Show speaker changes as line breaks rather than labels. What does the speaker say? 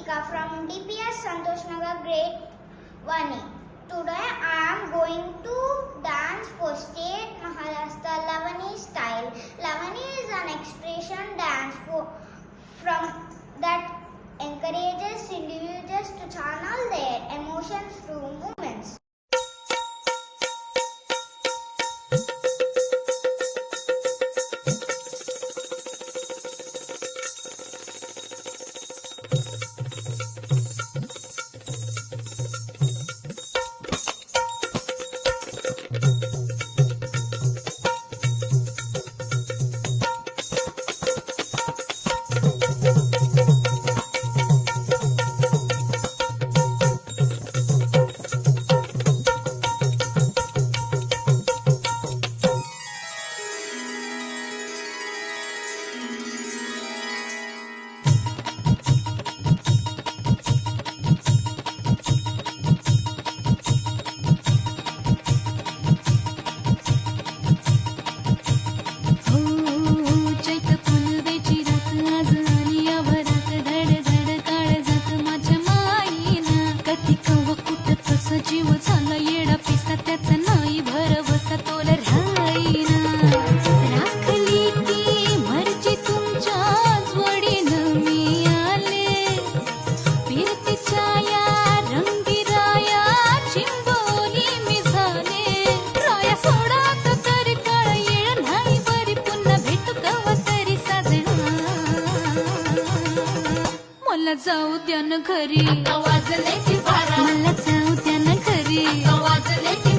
Ritika from DPS Santosh Nagar grade 1A. Today I am going to dance for state Maharashtra Lavani style. Lavani is an expression dance from that encourages individuals to channel their emotions through movements.
जीव झाला येडा पिसा त्याचा नाही भरवसा तोल राहीना राखली ती मर्जी तुमच्याच वडीनं मी आले फिरतीच्या या रंगी राया चिंबोली मी झाले राया सोडात तरी काळ येळ नाही बरी पुन्हा भेटू कवा तरी साजना मला जाऊ द्या न घरी
वाजले की बारा
मला जाऊ द्या न घरी
वाजले की